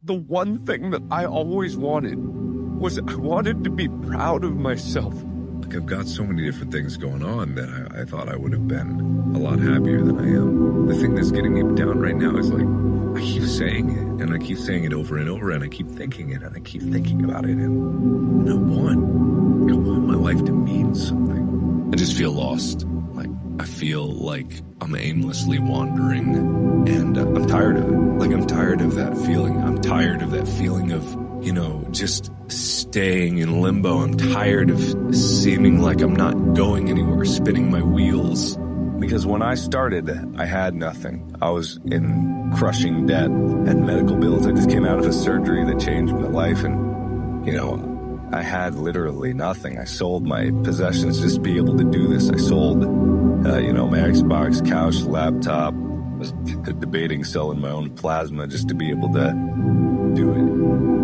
the one thing that I always wanted was I wanted to be proud of myself. Like, I've got so many different things going on that I thought I would have been a lot happier than I am. The thing that's getting me down right now is like, I keep saying it, and I keep saying it over and over, and I keep thinking it, and I keep thinking about it, and I want my life to mean something. I just feel lost. Like, I feel like I'm aimlessly wandering, and I'm tired of it. Like, I'm tired of that feeling. I'm tired of that feeling of, just staying in limbo. I'm tired of seeming like I'm not going anywhere, spinning my wheels. Because when I started, I had nothing. I was in crushing debt, had medical bills. I just came out of a surgery that changed my life, and, I had literally nothing. I sold my possessions just to be able to do this. I sold, my Xbox, couch, laptop. I was debating selling my own plasma just to be able to do it.